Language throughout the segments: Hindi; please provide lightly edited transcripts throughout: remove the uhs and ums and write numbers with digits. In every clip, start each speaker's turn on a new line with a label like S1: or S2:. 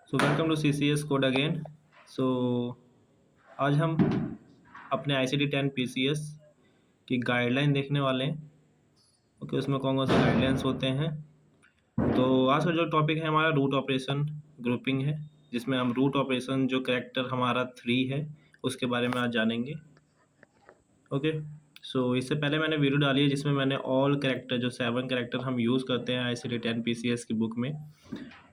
S1: So welcome to CCS code again. So आज हम अपने ICT-10 PCS की गाइडलाइन देखने वाले हैं। ओके, उसमें कौन कौन से गाइडलाइंस होते हैं। तो आज का जो टॉपिक है हमारा रूट ऑपरेशन ग्रुपिंग है, जिसमें हम रूट ऑपरेशन जो कैरेक्टर हमारा 3 है उसके बारे में आज जानेंगे। ओके, सो इससे पहले मैंने वीडियो डाली है जिसमें मैंने ऑल कैरेक्टर जो 7 कैरेक्टर हम यूज़ करते हैं ICT-10 PCS की बुक में,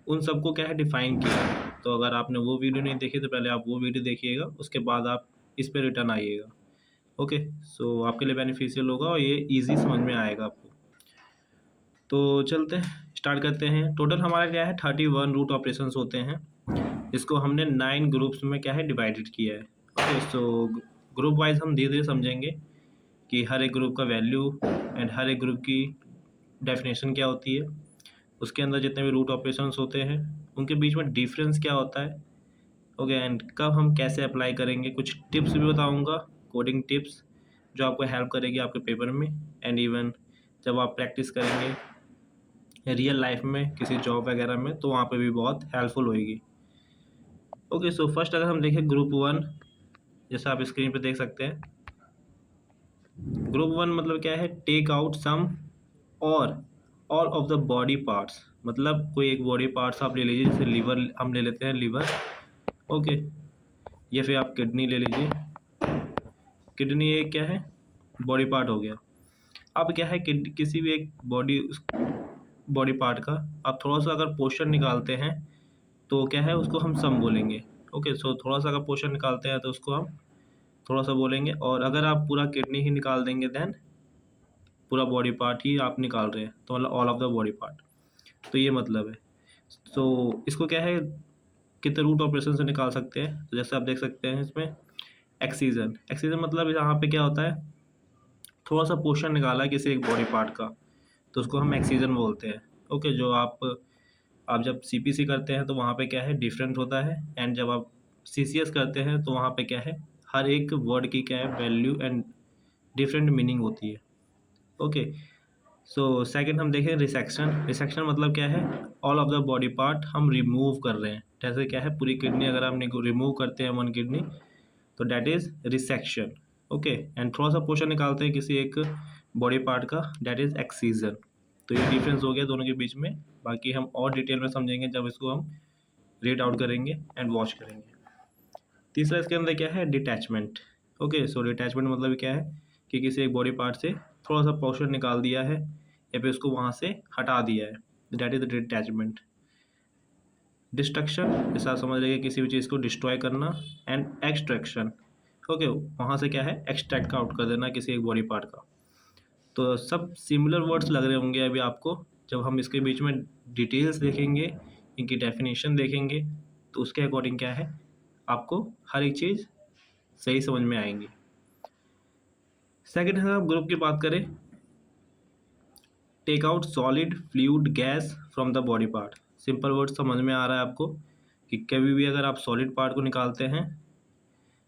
S1: उन सबको क्या है डिफ़ाइन किया है। तो अगर आपने वो वीडियो नहीं देखी तो पहले आप वो वीडियो देखिएगा, उसके बाद आप इस पे रिटर्न आइएगा। ओके, सो आपके लिए बेनिफिशियल होगा और ये इजी समझ में आएगा आपको। तो चलते हैं, स्टार्ट करते हैं। टोटल हमारा क्या है 31 रूट ऑपरेशंस होते हैं, इसको हमने 9 ग्रुप्स में क्या है डिवाइडेड किया है। ओके, सो ग्रुप वाइज हम धीरे धीरे समझेंगे कि हर एक ग्रुप का वैल्यू एंड हर एक ग्रुप की डेफिनेशन क्या होती है, उसके अंदर जितने भी रूट ऑपरेशंस होते हैं उनके बीच में डिफरेंस क्या होता है। ओके, एंड कब हम कैसे अप्लाई करेंगे, कुछ टिप्स भी बताऊंगा, कोडिंग टिप्स जो आपको हेल्प करेगी आपके पेपर में, एंड इवन जब आप प्रैक्टिस करेंगे रियल लाइफ में किसी जॉब वगैरह में तो वहाँ पे भी बहुत हेल्पफुल होएगी। ओके, सो फर्स्ट अगर हम देखें ग्रुप 1, जैसा आप स्क्रीन पे देख सकते हैं, ग्रुप 1 मतलब क्या है, टेक आउट सम और all of the body parts. मतलब कोई एक बॉडी पार्ट्स आप ले लीजिए, जैसे लीवर हम ले लेते हैं, लीवर। ओके, या फिर आप किडनी ले लीजिए, किडनी एक क्या है बॉडी पार्ट हो गया। अब क्या है किसी भी एक बॉडी पार्ट का आप थोड़ा सा अगर पोर्शन निकालते हैं तो क्या है उसको हम सम बोलेंगे। ओके, सो थोड़ा सा अगर पोर्शन निकालते हैं तो उसको हम थोड़ा सा बोलेंगे, और अगर आप पूरा किडनी ही निकाल देंगे देन पूरा बॉडी पार्ट ही आप निकाल रहे हैं, तो मतलब all of the body part, तो ये मतलब है। तो इसको क्या है कितने रूट ऑपरेशन से निकाल सकते हैं, तो जैसे आप देख सकते हैं इसमें एक्सीजन। एक्सीजन मतलब यहाँ पे क्या होता है, थोड़ा सा पोर्शन निकाला है किसी एक बॉडी पार्ट का, तो उसको हम एक्सीजन बोलते हैं। ओके, जो आप जब CPC करते हैं तो वहाँ पे क्या है डिफरेंट होता है, एंड जब आप CCS करते हैं तो वहाँ पे क्या है हर एक वर्ड की क्या है वैल्यू एंड डिफरेंट मीनिंग होती है। ओके, सो सेकंड हम देखें रिसेक्शन। रिसेक्शन मतलब क्या है, all of the body part हम रिमूव कर रहे हैं। जैसे क्या है पूरी किडनी अगर हम रिमूव करते हैं वन किडनी, तो that is resection. Okay, and थोड़ा सा पोर्शन निकालते हैं किसी एक बॉडी पार्ट का, डैट इज़ एक्सीजन। तो ये डिफरेंस हो गया दोनों के बीच में, बाकी हम और डिटेल में समझेंगे जब इसको हम रीड आउट करेंगे एंड वॉच करेंगे। तीसरा इसके अंदर क्या है डिटैचमेंट। ओके, सो डिटैचमेंट मतलब क्या है कि किसी एक बॉडी पार्ट से थोड़ा सा पोर्शन निकाल दिया है या फिर उसको वहाँ से हटा दिया है, दैट इज डिटैचमेंट। डिस्ट्रक्शन, जैसा आप समझ रहे किसी भी चीज़ को डिस्ट्रॉय करना, एंड एक्सट्रैक्शन। ओके, वहाँ से क्या है एक्सट्रैक्ट आउट कर देना किसी एक बॉडी पार्ट का। तो सब सिमिलर वर्ड्स लग रहे होंगे अभी आपको, जब हम इसके बीच में डिटेल्स देखेंगे, इनकी डेफिनेशन देखेंगे, तो उसके अकॉर्डिंग क्या है आपको हर एक चीज़ सही समझ में आएंगी। सेकंड है, ग्रुप की बात करें, take out solid fluid gas from the body part. Simple word समझ में आ रहा है आपको कि कभी भी अगर आप सॉलिड पार्ट को निकालते हैं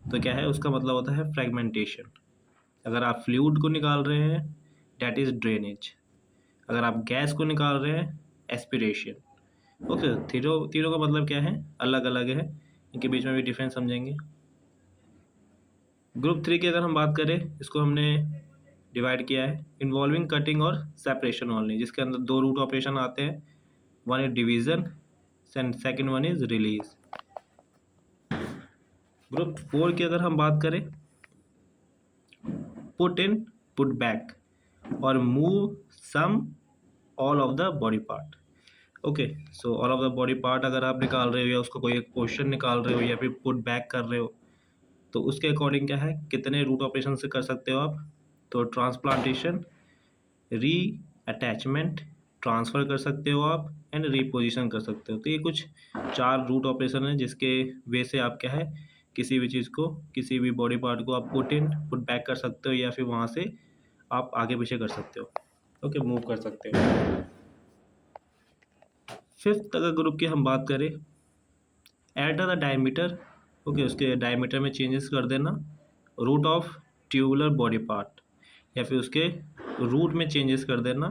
S1: तो क्या है उसका मतलब होता है फ्रेगमेंटेशन। अगर आप फ्लूइड को निकाल रहे हैं डैट इज ड्रेनेज, अगर आप गैस को निकाल रहे हैं एस्पिरेशन। ओके, तीनों तीनों का मतलब क्या है अलग अलग है, इनके बीच में भी डिफरेंस समझेंगे। ग्रुप 3 की अगर हम बात करें, इसको हमने डिवाइड किया है इन्वॉल्विंग कटिंग और सेपरेशन ओनली, जिसके अंदर 2 रूट ऑपरेशन आते हैं, one is division and second one is release. Group 4 की अगर हम बात करें, पुट इन पुट बैक और move some all of the body part. Okay, so all of the body part अगर आप निकाल रहे हो या उसका कोई एक पोर्शन निकाल रहे हो या फिर पुट बैक कर रहे हो, तो उसके अकॉर्डिंग क्या है कितने रूट ऑपरेशन से कर सकते हो आप, तो ट्रांसप्लांटेशन, री अटैचमेंट, ट्रांसफ़र कर सकते हो आप, एंड रीपोजिशन कर सकते हो। तो ये कुछ 4 रूट ऑपरेशन है जिसके वे से आप क्या है किसी भी चीज़ को, किसी भी बॉडी पार्ट को आप पुट इन पुट बैक कर सकते हो या फिर वहाँ से आप आगे पीछे कर सकते हो। ओके, मूव कर सकते हो। फिफ्थ अगर ग्रुप की हम बात करें, एल्टर द डायमीटर। ओके, उसके डायमीटर में चेंजेस कर देना, root of tubular body part, या फिर उसके रूट में चेंजेस कर देना।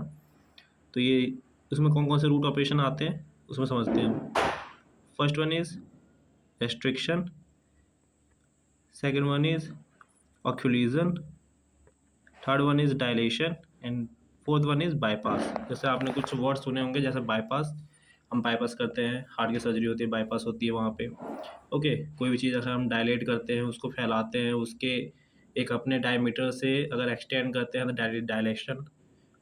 S1: तो ये उसमें कौन कौन से रूट ऑपरेशन आते हैं उसमें समझते हैं हम। First one is restriction, second one is occlusion, third one is dilation and fourth one is bypass. जैसे आपने कुछ वर्ड सुने होंगे, जैसे बाईपास, हम बाईपास करते हैं, हार्ट की सर्जरी होती है, बाईपास होती है वहाँ पे। ओके, कोई भी चीज़ अगर हम डायलेट करते हैं, उसको फैलाते हैं, उसके एक अपने डायमीटर से अगर एक्सटेंड करते हैं तो डायलेशन।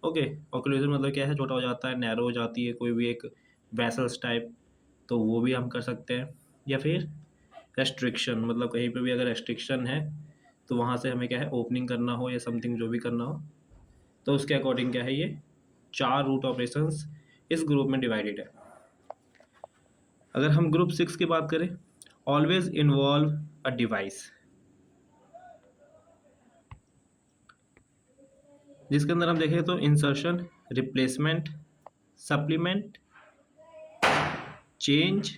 S1: ओके, ऑक्लूजन मतलब क्या है, छोटा हो जाता है, नैरो हो जाती है कोई भी एक वैसल्स टाइप, तो वो भी हम कर सकते हैं। या फिर रेस्ट्रिक्शन, मतलब कहीं पे भी अगर रेस्ट्रिक्शन है तो वहाँ से हमें क्या है, ओपनिंग करना हो या समथिंग जो भी करना हो, तो उसके अकॉर्डिंग क्या है, ये 4 रूट ऑपरेशंस इस ग्रुप में डिवाइडेड है। अगर हम ग्रुप 6 की बात करें, ऑलवेज इन्वॉल्व अ डिवाइस, जिसके अंदर हम देखें तो insertion, replacement, supplement, change,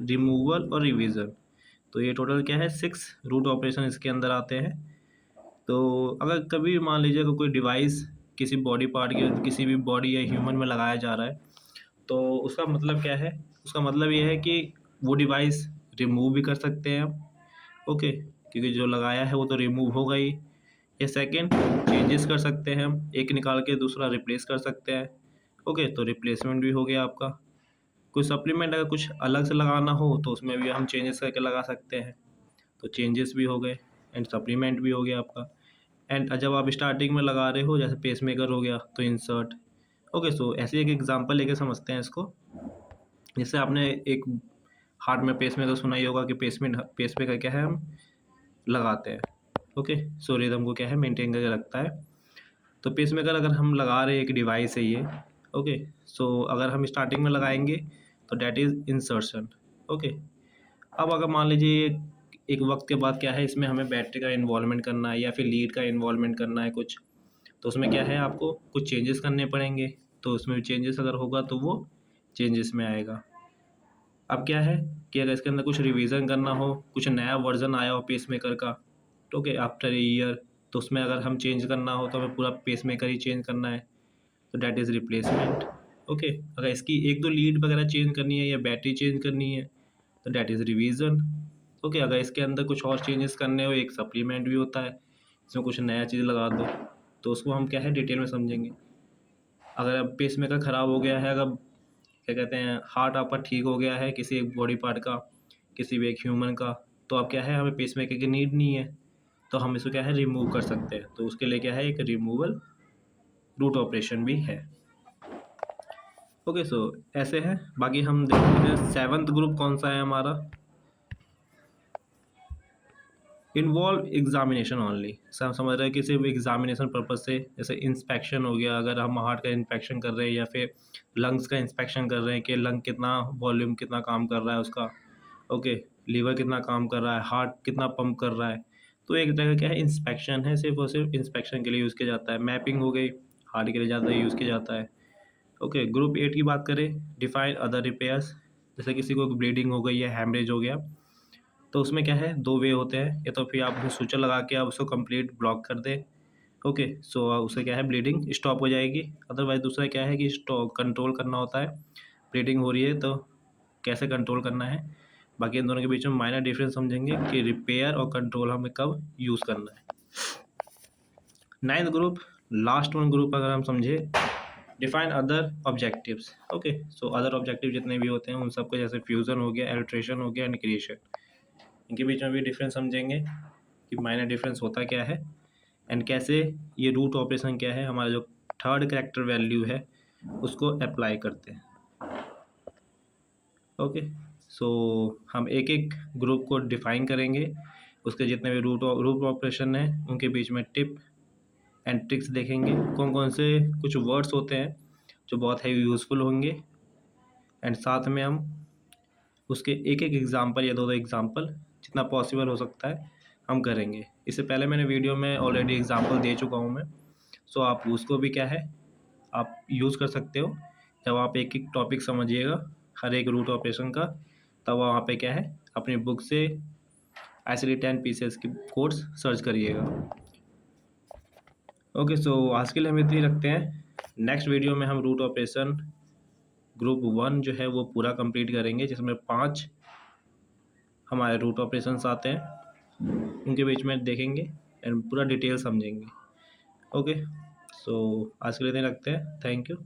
S1: removal और रिवीजन। तो ये टोटल क्या है, 6 रूट ऑपरेशन इसके अंदर आते हैं। तो अगर कभी मान लीजिए कि कोई डिवाइस किसी बॉडी पार्ट के, किसी भी बॉडी या ह्यूमन में लगाया जा रहा है, तो उसका मतलब क्या है, उसका मतलब ये है कि वो डिवाइस रिमूव भी कर सकते हैं हम। ओके, क्योंकि जो लगाया है वो तो रिमूव होगा ही। या सेकेंड, चेंजेस कर सकते हैं हम, एक निकाल के दूसरा रिप्लेस कर सकते हैं। ओके, तो रिप्लेसमेंट भी हो गया आपका। कोई सप्लीमेंट अगर कुछ अलग से लगाना हो तो उसमें भी हम चेंजेस करके लगा सकते हैं, तो चेंजेस भी हो गए एंड सप्लीमेंट भी हो गया आपका। एंड जब आप स्टार्टिंग में लगा रहे हो, जैसे पेसमेकर हो गया तो इंसर्ट। ओके, सो ऐसे एक एग्जांपल लेके समझते हैं इसको। जैसे आपने एक हार्ट में पेसमेकर सुना ही होगा कि पेसमेकर क्या है, हम लगाते हैं। ओके, सो रिदम को क्या है, मेंटेन करके रखता है। तो पेसमेकर अगर हम लगा रहे हैं, एक डिवाइस है ये। ओके, सो अगर हम स्टार्टिंग में लगाएंगे तो डैट इज़ इंसर्शन। ओके, अब अगर मान लीजिए एक वक्त के बाद क्या है, इसमें हमें बैटरी का इन्वॉल्वमेंट करना है या फिर लीड का इन्वॉल्वमेंट करना है कुछ, तो उसमें क्या है, आपको कुछ चेंजेस करने पड़ेंगे। तो उसमें चेंजेस अगर होगा तो वो चेंजेस में आएगा। अब क्या है कि अगर इसके अंदर कुछ रिवीजन करना हो, कुछ नया वर्जन आया हो पेसमेकर का, तो ओके, आफ्टर ए ईयर, तो उसमें अगर हम चेंज करना हो तो हमें पूरा पेसमेकर ही चेंज करना है, तो डैट इज़ रिप्लेसमेंट। ओके, अगर इसकी एक दो लीड वगैरह चेंज करनी है या बैटरी चेंज करनी है तो डैट इज़ रिवीजन। ओके, अगर इसके अंदर कुछ और चेंजेस करने हो, एक सप्लीमेंट भी होता है, इसमें कुछ नया चीज़ लगा दो, तो उसको हम क्या है, डिटेल में समझेंगे। अगर अब पेसमेकर ख़राब हो गया है, अगर क्या कहते हैं, हार्ट आपका ठीक हो गया है किसी एक बॉडी पार्ट का, किसी भी एक ह्यूमन का, तो अब क्या है, हमें पेसमेकर की नीड नहीं है, तो हम इसको क्या है, रिमूव कर सकते हैं। तो उसके लिए क्या है, एक रिमूवल रूट ऑपरेशन भी है। ओके, सो ऐसे है। बाकी हम देखते हैं 7th ग्रुप कौन सा है हमारा, इन्वॉल्व एग्जामिनेशन ओनली। सब समझ रहे हैं कि सिर्फ एग्जामिनेशन पर्पज से, जैसे इंस्पेक्शन हो गया, अगर हम हार्ट का इंस्पेक्शन कर रहे हैं या फिर लंग्स का इंस्पेक्शन कर रहे हैं कि लंग कितना वॉल्यूम कितना काम कर रहा है उसका। ओके, लीवर कितना काम कर रहा है, हार्ट कितना पंप कर रहा है, तो एक तरह का क्या है, इंस्पेक्शन है, सिर्फ और सिर्फ इंस्पेक्शन के लिए यूज़ किया जाता है। मैपिंग हो गई, हार्ट के लिए ज़्यादा यूज़ किया जाता है। ओके, ग्रुप 8 की बात करें, डिफाइन अदर रिपेयर्स, जैसे किसी को ब्लीडिंग हो गई या हैमरेज हो गया, तो उसमें क्या है, 2 वे होते हैं, या तो फिर आप उसमें सूचर लगा के आप उसको कंप्लीट ब्लॉक कर दें। ओके, सो उससे क्या है, ब्लीडिंग स्टॉप हो जाएगी। अदरवाइज दूसरा क्या है कि स्टॉप कंट्रोल करना होता है, ब्लीडिंग हो रही है तो कैसे कंट्रोल करना है। बाकी इन दोनों के बीच में माइनर डिफरेंस समझेंगे कि रिपेयर और कंट्रोल हमें कब यूज़ करना है। 9th group, last one group अगर हम समझे, define other objectives. Okay, so other objective जितने भी होते हैं उन सबको, जैसे फ्यूज़न हो गया, एल्ट्रेशन हो गया एंड क्रिएशन, इनके बीच में भी डिफरेंस समझेंगे कि माइनर डिफरेंस होता क्या है एंड कैसे ये रूट ऑपरेशन क्या है, हमारा जो थर्ड कैरेक्टर वैल्यू है उसको अप्लाई करते हैं। ओके, सो हम एक एक ग्रुप को डिफाइन करेंगे, उसके जितने भी रूट ऑपरेशन है उनके बीच में टिप एंड ट्रिक्स देखेंगे, कौन कौन से कुछ वर्ड्स होते हैं जो बहुत ही यूज़फुल होंगे, एंड साथ में हम उसके एक एक एग्जांपल या दो एग्जांपल जितना पॉसिबल हो सकता है हम करेंगे। इससे पहले मैंने वीडियो में ऑलरेडी एग्जांपल दे चुका हूँ मैं, सो आप उसको भी क्या है, आप यूज़ कर सकते हो। जब आप एक एक टॉपिक समझिएगा हर एक रूट ऑपरेशन का, तब वहाँ पे क्या है, अपनी बुक से ICD-10 PCS की कोड्स सर्च करिएगा। ओके, सो आज के लिए हम इतनी रखते हैं। नेक्स्ट वीडियो में हम रूट ऑपरेशन ग्रुप 1 जो है वो पूरा कंप्लीट करेंगे, जिसमें 5 हमारे रूट ऑपरेशंस आते हैं, उनके बीच में देखेंगे एंड पूरा डिटेल समझेंगे। ओके, सो आज के लिए इतना रखते हैं। Thank you.